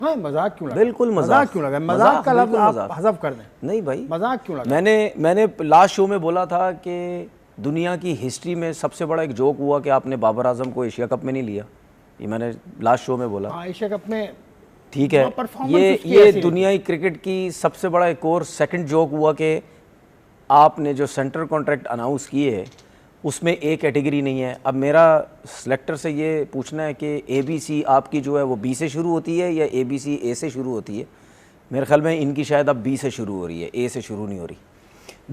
हाँ, मजाक क्यों लगा? बिल्कुल मजाक क्यों लगा? मजाक का लफ्ज़ आप हज़फ कर दें। नहीं भाई, मजाक क्यों लगा? मैंने लास्ट शो में बोला था कि दुनिया की हिस्ट्री में सबसे बड़ा एक जोक हुआ कि आपने बाबर आजम को एशिया कप में नहीं लिया। ये मैंने लास्ट शो में बोला। हाँ, एशिया कप में ठीक है, ये दुनियाई क्रिकेट की सबसे बड़ा एक और सेकंड जोक हुआ कि आपने जो सेंट्रल कॉन्ट्रैक्ट अनाउंस किए उसमें ए कैटेगरी नहीं है। अब मेरा सिलेक्टर से ये पूछना है कि ABC आपकी जो है वो B से शुरू होती है या ABC A से शुरू होती है? मेरे ख्याल में इनकी शायद अब B से शुरू हो रही है, A से शुरू नहीं हो रही।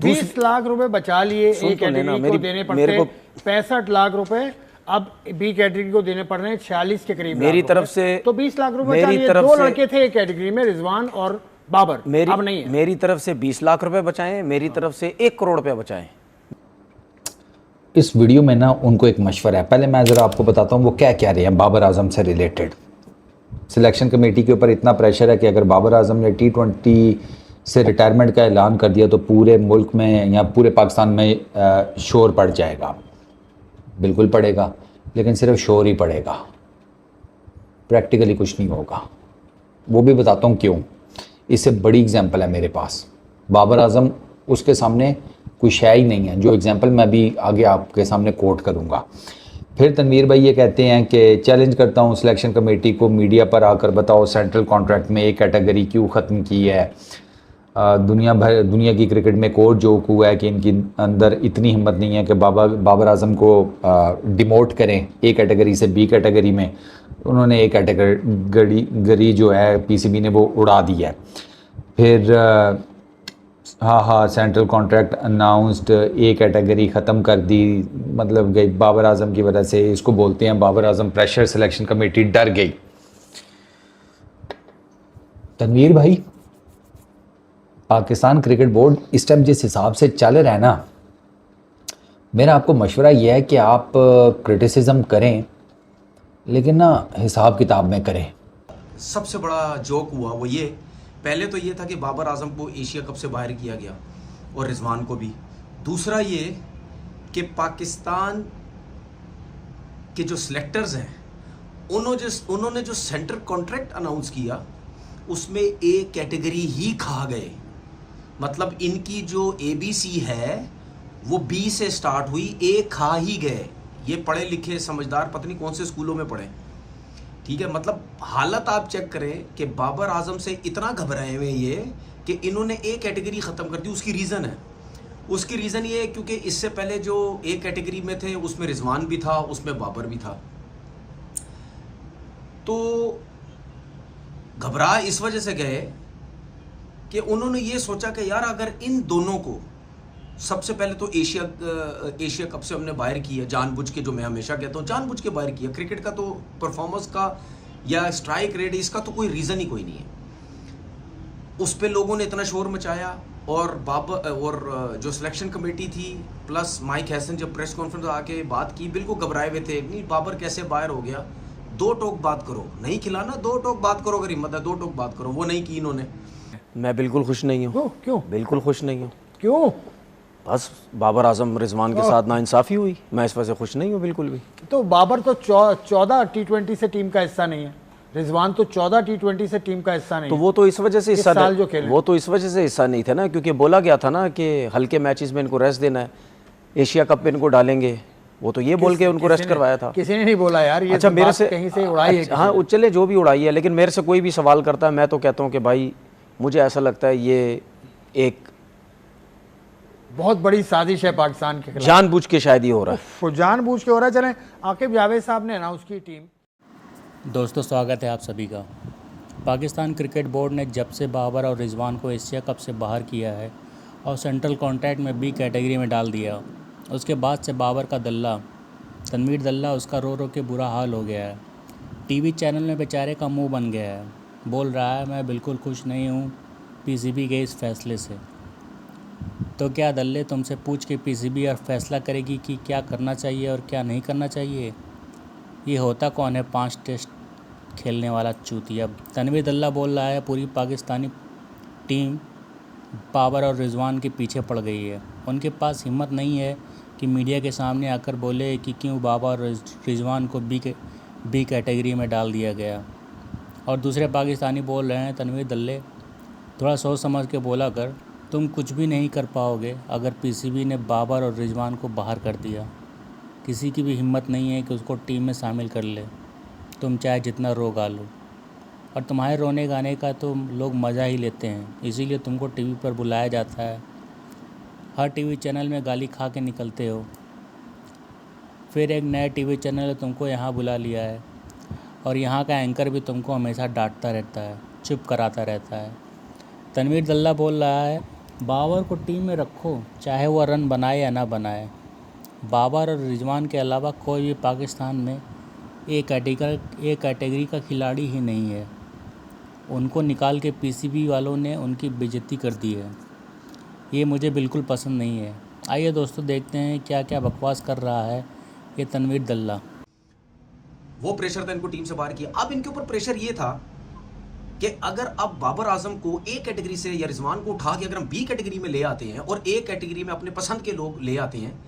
20 लाख रुपए बचा लिए ए कैटेगरी को देने पड़ते, 65 लाख रुपए अब बी कैटेगरी को देने पड़ रहे हैं 46 के करीब मेरी तरफ से। तो 20 लाख रुपए बचा लिए। 2 लड़के थे एक कैटेगरी में, रिजवान और बाबर, अब नहीं है। मेरी तरफ से 20 लाख रुपए बचाएं, मेरी तरफ से 1 करोड़ रुपए बचाएं। इस वीडियो में ना उनको एक मशवरा है। पहले मैं ज़रा आपको बताता हूँ वो क्या कह रहे हैं बाबर आजम से रिलेटेड। सिलेक्शन कमेटी के ऊपर इतना प्रेशर है कि अगर बाबर आजम ने T20 से रिटायरमेंट का ऐलान कर दिया तो पूरे मुल्क में या पूरे पाकिस्तान में शोर पड़ जाएगा। बिल्कुल पड़ेगा, लेकिन सिर्फ शोर ही पड़ेगा, प्रैक्टिकली कुछ नहीं होगा। वो भी बताता हूँ क्यों। इससे बड़ी एग्जांपल है मेरे पास। बाबर आजम उसके सामने कोई शय ही नहीं है, जो एग्जांपल मैं भी आगे आपके सामने कोट करूँगा। फिर तनवीर भाई ये कहते हैं कि चैलेंज करता हूँ सिलेक्शन कमेटी को, मीडिया पर आकर बताओ सेंट्रल कॉन्ट्रैक्ट में एक कैटेगरी क्यों ख़त्म की है। दुनिया की क्रिकेट में एक और जोक हुआ है कि इनकी अंदर इतनी हिम्मत नहीं है कि बाबर आजम को डिमोट करें ए कैटेगरी से बी कैटेगरी में। उन्होंने ए कैटेगरी जो है PCB ने वो उड़ा दिया है। फिर हाँ central contract announced, A category ख़त्म कर दी, मतलब गई बाबर आजम की वजह से। इसको बोलते हैं Babar Azam pressure, selection committee डर गई। तनवीर भाई, पाकिस्तान क्रिकेट बोर्ड इस टाइम जिस हिसाब से चल रहा है ना, मेरा आपको मशवरा यह है कि आप क्रिटिसिज्म करें लेकिन ना हिसाब किताब में करें। सबसे बड़ा जोक हुआ वो ये, पहले तो ये था कि बाबर आजम को एशिया कप से बाहर किया गया और रिजवान को भी। दूसरा ये कि पाकिस्तान के जो सिलेक्टर्स हैं उन्होंने जो सेंट्रल कॉन्ट्रैक्ट अनाउंस किया उसमें ए कैटेगरी ही खा गए। मतलब इनकी जो ABC है वो B से स्टार्ट हुई, ए खा ही गए। ये पढ़े लिखे समझदार पता नहीं कौन से स्कूलों में पढ़े, ठीक है। मतलब हालत आप चेक करें कि बाबर आजम से इतना घबराए हुए ये कि इन्होंने ए कैटेगरी ख़त्म कर दी। उसकी रीज़न ये है क्योंकि इससे पहले जो ए कैटेगरी में थे उसमें रिजवान भी था, उसमें बाबर भी था। तो घबरा इस वजह से गए कि उन्होंने ये सोचा कि यार अगर इन दोनों को सबसे पहले तो एशिया कप से हमने बाहर किया जानबूझ के, जो मैं हमेशा कहता हूँ जानबूझ के बाहर किया। क्रिकेट का तो परफॉर्मेंस का या स्ट्राइक रेट इसका तो कोई रीज़न ही कोई नहीं है। उस पे लोगों ने इतना शोर मचाया और जो सिलेक्शन कमेटी थी प्लस माइक हैसन जब प्रेस कॉन्फ्रेंस आके बात की, बिल्कुल घबराए हुए थे। नहीं बाबर कैसे बाहर हो गया, 2 टोक बात करो, नहीं खिलाना 2 टोक बात करो, अगर हिम्मत है 2 टोक बात करो। वो नहीं की इन्होंने। मैं बिल्कुल खुश नहीं हूँ। क्यों? बिल्कुल खुश नहीं हूँ। क्यों? बस बाबर आजम रिजवान के साथ नाइंसाफ़ी हुई, मैं इस वजह से खुश नहीं हूँ बिल्कुल भी। तो बाबर तो 14 T20 से टीम का हिस्सा नहीं है, रिजवान तो 14 T20 से टीम का हिस्सा नहीं तो है। वो तो इस वजह से हिस्सा वो तो इस वजह से हिस्सा नहीं थे ना, क्योंकि बोला गया था ना कि हल्के मैचेस में इनको रेस्ट देना है, एशिया कप में इनको डालेंगे। वो तो ये बोल के उनको रेस्ट करवाया था। किसी ने नहीं बोला यार, ये अच्छा, मेरे से कहीं से उड़ाई है। हाँ चले जो भी उड़ाई है, लेकिन मेरे से कोई भी सवाल करता है मैं तो कहता हूँ कि भाई मुझे ऐसा लगता है ये एक बहुत बड़ी साजिश है पाकिस्तान के खिलाफ, जानबूझ के शायद ये हो रहा है। जानबूझ के हो रहा है। चलें, आकिब जावेद साहब ने अनाउंस की टीम। दोस्तों स्वागत है आप सभी का। पाकिस्तान क्रिकेट बोर्ड ने जब से बाबर और रिजवान को एशिया कप से बाहर किया है और सेंट्रल कॉन्ट्रैक्ट में B कैटेगरी में डाल दिया, उसके बाद से बाबर का दल्ला तनवीर दल्ला उसका रो रो के बुरा हाल हो गया है। TV चैनल में बेचारे का मुंह बन गया है, बोल रहा है मैं बिल्कुल खुश नहीं हूँ PCB के इस फैसले से। तो क्या दल्ले तुमसे पूछ के PCB और फैसला करेगी कि क्या करना चाहिए और क्या नहीं करना चाहिए? ये होता कौन है 5 टेस्ट खेलने वाला चूतिया? तनवीर दल्ला बोल रहा है पूरी पाकिस्तानी टीम बाबर और रिजवान के पीछे पड़ गई है। उनके पास हिम्मत नहीं है कि मीडिया के सामने आकर बोले कि क्यों बाबर और रिजवान को बी कैटेगरी में डाल दिया गया। और दूसरे पाकिस्तानी बोल रहे हैं, तनवीर दल्ले थोड़ा सोच समझ के बोला कर, तुम कुछ भी नहीं कर पाओगे अगर पीसीबी ने बाबर और रिजवान को बाहर कर दिया। किसी की भी हिम्मत नहीं है कि उसको टीम में शामिल कर ले, तुम चाहे जितना रो गा लो। और तुम्हारे रोने गाने का तो लोग मज़ा ही लेते हैं, इसीलिए तुमको टीवी पर बुलाया जाता है। हर टीवी चैनल में गाली खा के निकलते हो, फिर एक नया टीवी चैनल ने तुमको यहाँ बुला लिया है और यहाँ का एंकर भी तुमको हमेशा डांटता रहता है, चुप कराता रहता है। तनवीर दल्ला बोल रहा है बाबर को टीम में रखो, चाहे वह रन बनाए या ना बनाए। बाबर और रिजवान के अलावा कोई भी पाकिस्तान में एक कैटेगरी का खिलाड़ी ही नहीं है। उनको निकाल के पीसीबी वालों ने उनकी बेइज्जती कर दी है। ये मुझे बिल्कुल पसंद नहीं है। आइए दोस्तों देखते हैं क्या क्या बकवास कर रहा है ये तनवीर दल्ला। वो प्रेशर था, इनको टीम से बाहर किया। अब इनके ऊपर प्रेशर ये था कि अगर अब बाबर आजम को ए कैटेगरी से या रिजवान को उठा के अगर हम बी कैटेगरी में ले आते हैं और ए कैटेगरी में अपने पसंद के लोग ले आते हैं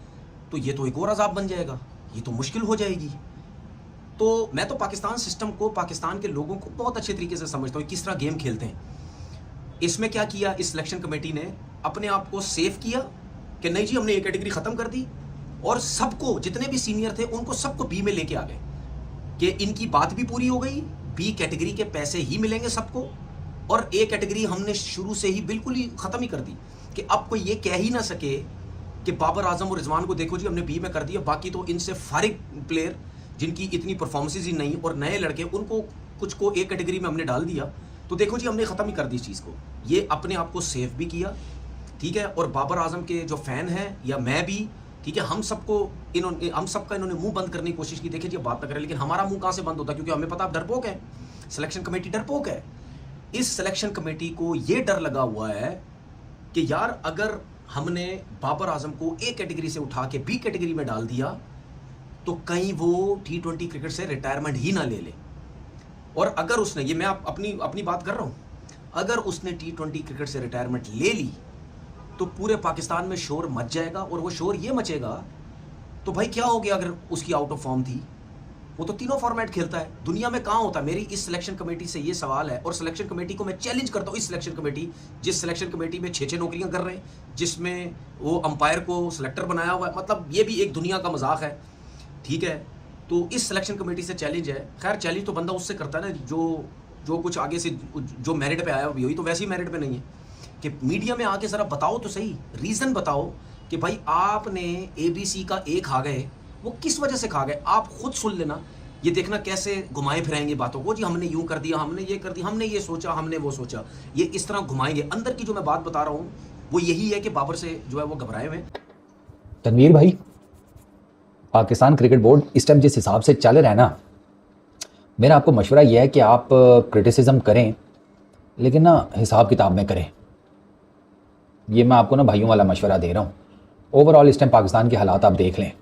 तो ये तो एक और अजाब बन जाएगा, ये तो मुश्किल हो जाएगी। तो मैं तो पाकिस्तान सिस्टम को, पाकिस्तान के लोगों को बहुत अच्छे तरीके से समझता हूँ किस तरह गेम खेलते हैं। इसमें क्या किया, इस सिलेक्शन कमेटी ने अपने आप को सेफ किया कि नहीं जी हमने ए कैटेगरी ख़त्म कर दी और सबको, जितने भी सीनियर थे उनको सबको बी में लेके आ गए कि इनकी बात भी पूरी हो गई, बी कैटेगरी के पैसे ही मिलेंगे सबको। और ए कैटेगरी हमने शुरू से ही बिल्कुल ही ख़त्म ही कर दी कि अब कोई ये कह ही ना सके कि बाबर आजम और रिजवान को देखो जी हमने बी में कर दिया, बाकी तो इनसे फारिग प्लेयर जिनकी इतनी परफॉर्मेंसेज ही नहीं और नए लड़के उनको कुछ को ए कैटेगरी में हमने डाल दिया, तो देखो जी हमने ख़त्म ही कर दी इस चीज़ को। ये अपने आप को सेफ भी किया, ठीक है। और बाबर आजम के जो फ़ैन हैं या मैं भी, ठीक है, हम सबका इन्होंने मुंह बंद करने की कोशिश की, देखिए जी बात ना करें, लेकिन हमारा मुंह कहाँ से बंद होता है, क्योंकि हमें पता आप डरपोक है, सिलेक्शन कमेटी डरपोक है। इस सिलेक्शन कमेटी को ये डर लगा हुआ है कि यार अगर हमने बाबर आजम को ए कैटेगरी से उठा के बी कैटेगरी में डाल दिया तो कहीं वो T20 क्रिकेट से रिटायरमेंट ही ना ले ले। और अगर उसने, ये मैं अपनी बात कर रहा हूँ, अगर उसने T20 क्रिकेट से रिटायरमेंट ले ली तो पूरे पाकिस्तान में शोर मच जाएगा। और वो शोर ये मचेगा तो भाई क्या हो गया अगर उसकी आउट ऑफ फॉर्म थी, वो तो तीनों फॉर्मेट खेलता है, दुनिया में कहाँ होता है। मेरी इस सिलेक्शन कमेटी से ये सवाल है और सिलेक्शन कमेटी को मैं चैलेंज करता हूँ। इस सिलेक्शन कमेटी, जिस सिलेक्शन कमेटी में 6-6 नौकरियां कर रहे हैं, जिसमें वो अंपायर को सिलेक्टर बनाया हुआ है, मतलब ये भी एक दुनिया का मजाक है, ठीक है। तो इस सिलेक्शन कमेटी से चैलेंज है। खैर चैलेंज तो बंदा उससे करता है ना जो कुछ आगे से जो मेरिट पे आया भी हुई, तो वैसे ही मेरिट पे नहीं है कि मीडिया में आके ज़रा बताओ तो सही, रीज़न बताओ कि भाई आपने ABC का ए खा गए, वो किस वजह से खा गए, आप खुद सुन लेना। ये देखना कैसे घुमाए फिराएंगे बातों को, जी हमने यूं कर दिया, हमने ये कर दिया, हमने ये सोचा, हमने वो सोचा, ये इस तरह घुमाएंगे। अंदर की जो मैं बात बता रहा हूँ वो यही है कि बाबर से जो है वो घबराए हुए। तनवीर भाई, पाकिस्तान क्रिकेट बोर्ड इस टाइम जिस हिसाब से चल रहा है ना, मेरा आपको मशवरा यह है कि आप क्रिटिसिज्म करें लेकिन ना हिसाब किताब में करें। ये मैं आपको ना भाइयों वाला मशवरा दे रहा हूँ। ओवरऑल इस टाइम पाकिस्तान के हालात आप देख लें।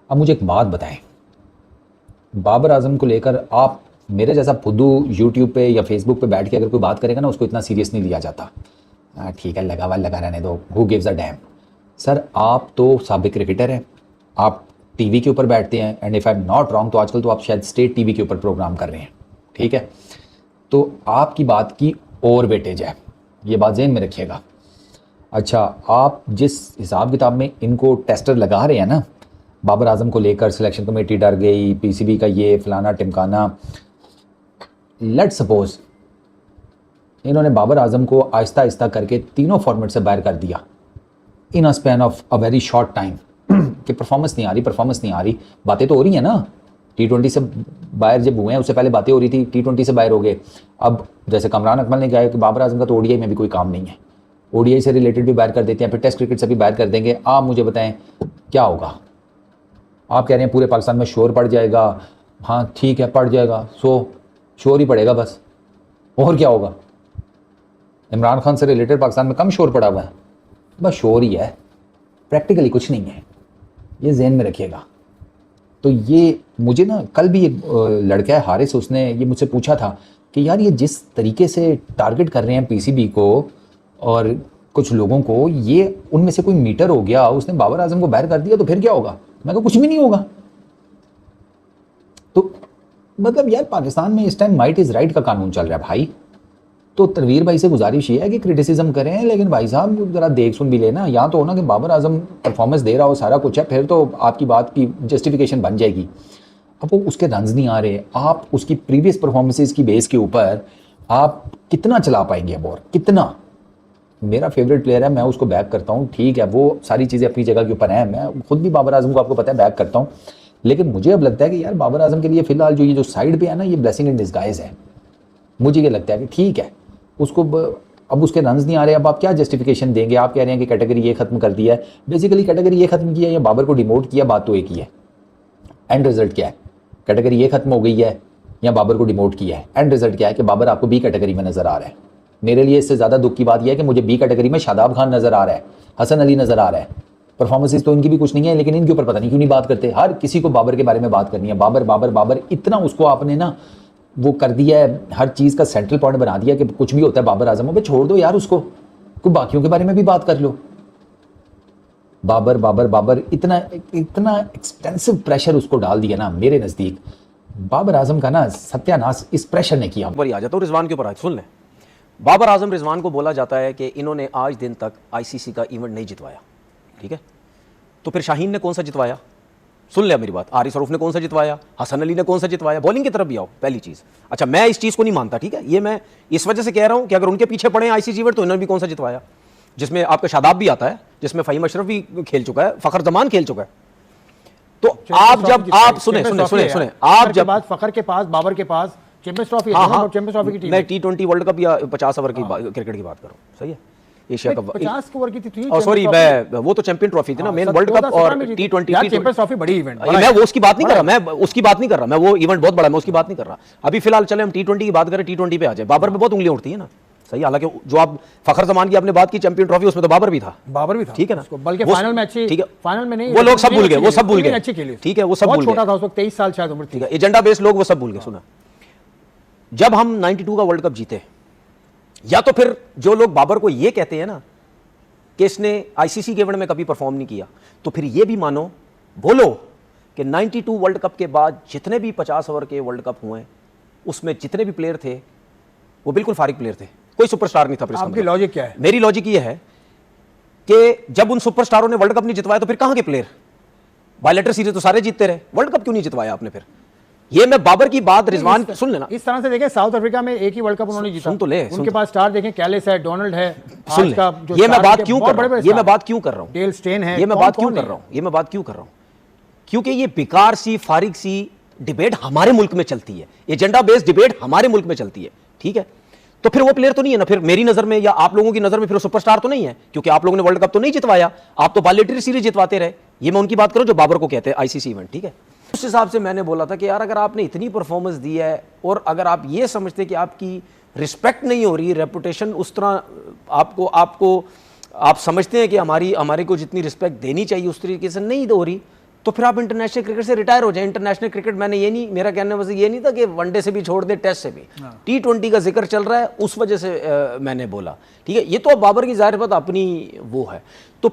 अब मुझे एक बात बताएं, बाबर आजम को लेकर आप, मेरे जैसा फुद्दू यूट्यूब पे या फेसबुक पे बैठ के अगर कोई बात करेगा ना, उसको इतना सीरियस नहीं लिया जाता। ठीक है, लगा रहने दो, who gives a dam. Sir आप तो साबिक क्रिकेटर हैं, आप टीवी के ऊपर बैठते हैं, and if I am not wrong तो आजकल तो आप शायद स्टेट टीवी के ऊपर प्रोग्राम कर रहे हैं, ठीक है। तो आपकी बात की और वेटेज है, ये बात ज़हन में रखिएगा। अच्छा, आप जिस हिसाब किताब में इनको टेस्टर लगा रहे हैं ना, बाबर आजम को लेकर सिलेक्शन कमेटी डर गई, पीसीबी का ये फलाना टिमकाना, लेट्स सपोज इन्होंने बाबर आजम को आहिस्ता आहिस्ता करके तीनों फॉर्मेट से बाहर कर दिया in a span of a very short time कि परफॉर्मेंस नहीं आ रही। बातें तो हो रही हैं ना, T20 से बाहर जब हुए हैं उससे पहले बातें हो रही थी, T20 से बाहर हो गए। अब जैसे कमरान अकमल ने कहा कि बाबर आजम का तो ODI में भी कोई काम नहीं है, ODI से रिलेटेड भी बाहर कर देते हैं, फिर टेस्ट क्रिकेट से भी बाहर कर देंगे। आप मुझे बताएं क्या होगा। आप कह रहे हैं पूरे पाकिस्तान में शोर पड़ जाएगा, हाँ ठीक है पड़ जाएगा, शोर ही पड़ेगा बस, और क्या होगा। इमरान खान से रिलेटेड पाकिस्तान में कम शोर पड़ा हुआ है, बस शोर ही है, प्रैक्टिकली कुछ नहीं है, ये ज़हन में रखिएगा। तो ये मुझे ना कल भी एक लड़का है हारिस, उसने ये मुझसे पूछा था कि यार ये जिस तरीके से टारगेट कर रहे हैं पीसीबी को और कुछ लोगों को, ये उनमें से कोई मीटर हो गया, उसने बाबर आजम को बाहर कर दिया तो फिर क्या होगा। मैं कहा कुछ भी नहीं होगा। तो मतलब यार पाकिस्तान में इस टाइम माइट इज़ राइट का कानून चल रहा है भाई। तो तनवीर भाई से गुजारिश ये है कि क्रिटिसिज्म करें, लेकिन भाई साहब ज़रा देख सुन भी लेना। या तो हो ना कि बाबर आजम परफॉर्मेंस दे रहा हो, सारा कुछ है, फिर तो आपकी बात की जस्टिफिकेशन बन जाएगी। अब वो उसके रन्स नहीं आ रहे, आप उसकी प्रीवियस परफॉर्मेंसेस की बेस के ऊपर आप कितना चला पाएंगे अब, और कितना। मेरा फेवरेट प्लेयर है, मैं उसको बैक करता हूँ, ठीक है, वो सारी चीज़ें अपनी जगह के ऊपर हैं। मैं खुद भी बाबर आजम को आपको पता है बैक करता हूँ, लेकिन मुझे अब लगता है कि यार बाबर आजम के लिए फ़िलहाल जो ये जो साइड पे है ना, ये ब्लेसिंग इन डिस्गाइज है। मुझे ये लगता है कि ठीक है, उसको अब उसके रन्स नहीं आ रहे, अब आप क्या जस्टिफिकेशन देंगे? आप कह रहे हैं कि कैटेगरी ये खत्म कर दिया है। बेसिकली कैटेगरी ये खत्म किया है या बाबर को डिमोट किया, बात तो एक ही है। एंड रिजल्ट क्या है? कैटेगरी ये खत्म हो गई है या बाबर को डिमोट किया है? एंड रिजल्ट क्या है कि बाबर आपको बी कैटेगरी में नजर आ रहा है। मेरे लिए इससे ज़्यादा दुख की बात यह है कि मुझे बी कैटेगरी में शादाब खान नजर आ रहा है, हसन अली नजर आ रहा है। परफॉर्मेंसेस तो इनकी भी कुछ नहीं है, लेकिन इनके ऊपर पता नहीं क्यों नहीं बात करते। हर किसी को बाबर के बारे में बात करनी है, बाबर बाबर बाबर। इतना उसको आपने ना वो कर दिया है, हर चीज़ का सेंट्रल पॉइंट बना दिया कि कुछ भी होता है बाबर आजम पे छोड़ दो यार उसको, कोई बाकियों के बारे में भी बात कर लो। बाबर बाबर बाबर, इतना एक्सटेंसिव प्रेशर उसको डाल दिया ना। मेरे नज़दीक बाबर आजम का ना सत्यानाश इस प्रेशर ने किया। आ जाता हूँ रिजवान के ऊपर, आज सुन लें। बाबर आजम रिजवान को बोला जाता है कि इन्होंने आज दिन तक आईसीसी का इवेंट नहीं जितवाया, ठीक है। तो फिर शाहीन ने कौन सा जितवाया? सुन ले मेरी बात। आरिफ सरूफ ने कौन सा जितवाया? हसन अली ने कौन सा जितवाया? बॉलिंग की तरफ भी आओ, पहली चीज़। अच्छा, मैं इस चीज़ को नहीं मानता, ठीक है, ये मैं इस वजह से कह रहा हूँ कि अगर उनके पीछे पड़े आईसीसी इवेंट तो इन्होंने भी कौन सा जितवाया, जिसमें आपका शादाब भी आता है, जिसमें फ़हीम अशरफ भी खेल चुका है, फ़खर जमान खेल चुका है। तो आप जब आप सुने आप जब फखर के पास, बाबर के पास चैंपियंस ट्रॉफी, चैंपियंस ट्रॉफी की टीम, मैं T20 वर्ल्ड कप या 50 ओवर की क्रिकेट की बात कर रहा हूँ, सही है। एशिया कप 50 ओवर की थी, सॉरी, मैं वो तो चैंपियन ट्रॉफी थी ना, मेन वर्ल्ड कप और T20 चैंपियंस ट्रॉफी बड़ी इवेंट। मैं वो उसकी बात नहीं कर रहा, मैं उसकी बात नहीं कर रहा, मैं वो इवेंट बहुत बड़ा, मैं उसकी बात नहीं कर रहा। अभी फिलहाल चले हम T20 की बात करें, T20 पे आ जाए। बाबर पे बहुत उंगलियां उठती है ना, सही। हालांकि जो आप फखर जमान की आपने बात की चैंपियन ट्रॉफी, उसमें तो बाबर भी था, ठीक है ना, बल्कि फाइनल में अच्छी, ठीक है, फाइनल में नहीं, वो लोग सब भूल गए, वो सब भूल गए, अच्छी खेली, ठीक है, वो सब भूल गए। छोटा था उस वक्त, 23 साल शायद उम्र थी, ठीक है, एजेंडा बेस्ड लोग वो सब भूल गए। सुना, जब हम 92 का वर्ल्ड कप जीते, या तो फिर जो लोग बाबर को ये कहते हैं ना कि इसने आईसीसी के इवेंट में कभी परफॉर्म नहीं किया, तो फिर ये भी मानो, बोलो कि 92 वर्ल्ड कप के बाद जितने भी 50 ओवर के वर्ल्ड कप हुए, उसमें जितने भी प्लेयर थे वो बिल्कुल फारिग प्लेयर थे, कोई सुपरस्टार नहीं था। आपकी लॉजिक क्या है? मेरी लॉजिक ये है कि जब उन सुपरस्टारों ने वर्ल्ड कप नहीं जितवाया तो फिर कहां के प्लेयर? बायलेटर सीरीज तो सारे जीतते रहे, वर्ल्ड कप क्यों नहीं जितवाया आपने? फिर ये मैं बाबर की बात, रिजवान सुन लेना, इस तरह से देखें, साउथ अफ्रीका में एक ही वर्ल्ड कप उन्होंने जीता, सुन तो ले, उनके पास स्टार देखें, कैलिस है, डोनाल्ड है, सुन ले, ये मैं बात क्यों कर रहा हूं, ये मैं बात क्यों कर रहा हूं, डेल स्टेन है, ये मैं बात क्यों कर रहा हूं, ये मैं बात क्यों कर रहा हूं, क्योंकि ये बेकार सी, फारिग सी डिबेट हमारे मुल्क में चलती है, एजेंडा बेस्ड डिबेट हमारे मुल्क में चलती है, ठीक है। तो फिर वो प्लेयर तो नहीं है ना, फिर मेरी नजर में या आप लोगों की नजर में फिर सुपरस्टार तो नहीं है, क्योंकि आप लोगों ने वर्ल्ड कप तो नहीं जितवाया, आप तो बायलेटरी सीरीज जितवाते रहे। ये मैं उनकी बात करूं जो बाबर को कहते हैं आईसीसी इवेंट, ठीक है। उस हिसाब से मैंने बोला था कि यार अगर आपने इतनी परफॉर्मेंस दी है और अगर आप ये समझते कि आपकी रिस्पेक्ट नहीं हो रही, रेपुटेशन उस तरह आप समझते हैं कि हमारे को जितनी रिस्पेक्ट देनी चाहिए उस तरीके से नहीं हो रही, तो फिर आप इंटरनेशनल क्रिकेट से रिटायर हो जाए। इंटरनेशनल क्रिकेट, मैंने ये नहीं, मेरा कहने वजह ये नहीं था कि वनडे से भी छोड़ दे, टेस्ट से भी, T20 का जिक्र चल रहा है, उस वजह से मैंने बोला, ठीक है। ये तो अब बाबर की जाहिर बात अपनी वो है। तो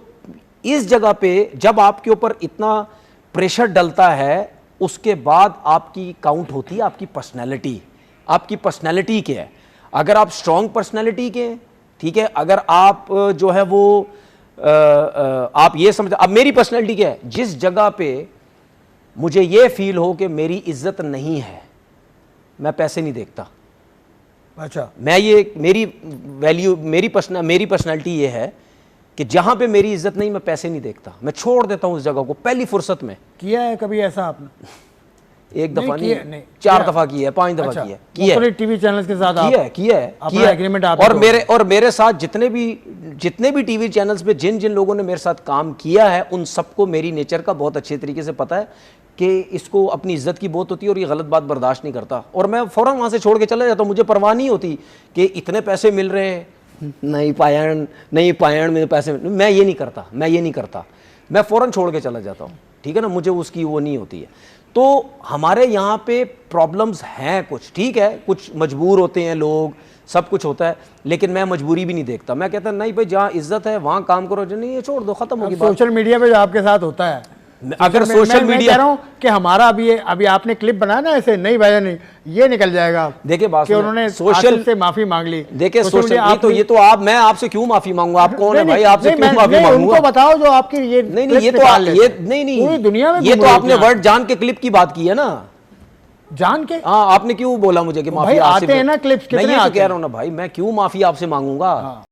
इस जगह पे जब आपके ऊपर इतना प्रेशर डलता है, उसके बाद आपकी काउंट होती है आपकी पर्सनैलिटी। आपकी पर्सनैलिटी क्या है? अगर आप स्ट्रॉन्ग पर्सनैलिटी के, ठीक है, अगर आप जो है वो आप ये समझ, अब मेरी पर्सनैलिटी क्या है? जिस जगह पे मुझे ये फील हो कि मेरी इज्जत नहीं है, मैं पैसे नहीं देखता। अच्छा, मैं ये मेरी वैल्यू, मेरी पर्सनैलिटी ये है कि जहां पे मेरी इज्जत नहीं, मैं पैसे नहीं देखता, मैं छोड़ देता हूं उस जगह को पहली फुर्सत में। किया है कभी ऐसा आपने? एक दफा नहीं, 4 दफा किया है, 5 दफा अच्छा, किया है, टीवी चैनल्स के साथ किया है एग्रीमेंट। और मेरे साथ जितने भी टीवी चैनल्स पे जिन लोगों ने मेरे साथ काम किया है, उन सबको मेरी नेचर का बहुत अच्छे तरीके से पता है कि इसको अपनी इज्जत की बहुत होती है और ये गलत बात बर्दाश्त नहीं करता, और मैं फौरन वहां से छोड़ के चला जाता हूं। मुझे परवाह नहीं होती कि इतने पैसे मिल रहे हैं, नहीं पायण में पैसे, मैं ये नहीं करता, मैं फौरन छोड़ के चला जाता हूँ, ठीक है ना। मुझे उसकी वो नहीं होती है। तो हमारे यहाँ पे प्रॉब्लम्स हैं कुछ, ठीक है, कुछ मजबूर होते हैं लोग, सब कुछ होता है, लेकिन मैं मजबूरी भी नहीं देखता। मैं कहता नहीं भाई, जहाँ इज्जत है वहाँ काम करो, जो नहीं है छोड़ दो, खत्म होगी बात। सोशल मीडिया पे जो आपके साथ होता है, अगर सोशल मैं मीडिया कह रहा हूं कि हमारा अभी आपने क्लिप बनाया ना ऐसे, नहीं भाई नहीं, ये निकल जाएगा। देखिए बात कि उन्होंने सोशल से माफी मांग ली। देखिए सोशल ये तो आप, मैं आपसे क्यों माफी मांगूंगा? आप कौन है भाई, आपसे क्यों माफी मांगूंगा? उनको बताओ जो आपकी ये नहीं ये तो नहीं पूरी दुनिया में ये तो आपने वर्ड जान के क्लिप की बात की है ना, जान के। हाँ आपने क्यों बोला मुझे कि माफी आते हैं ना क्लिप्स, मैं ये तो कह रहा हूँ ना भाई, मैं क्यों माफी आपसे मांगूंगा?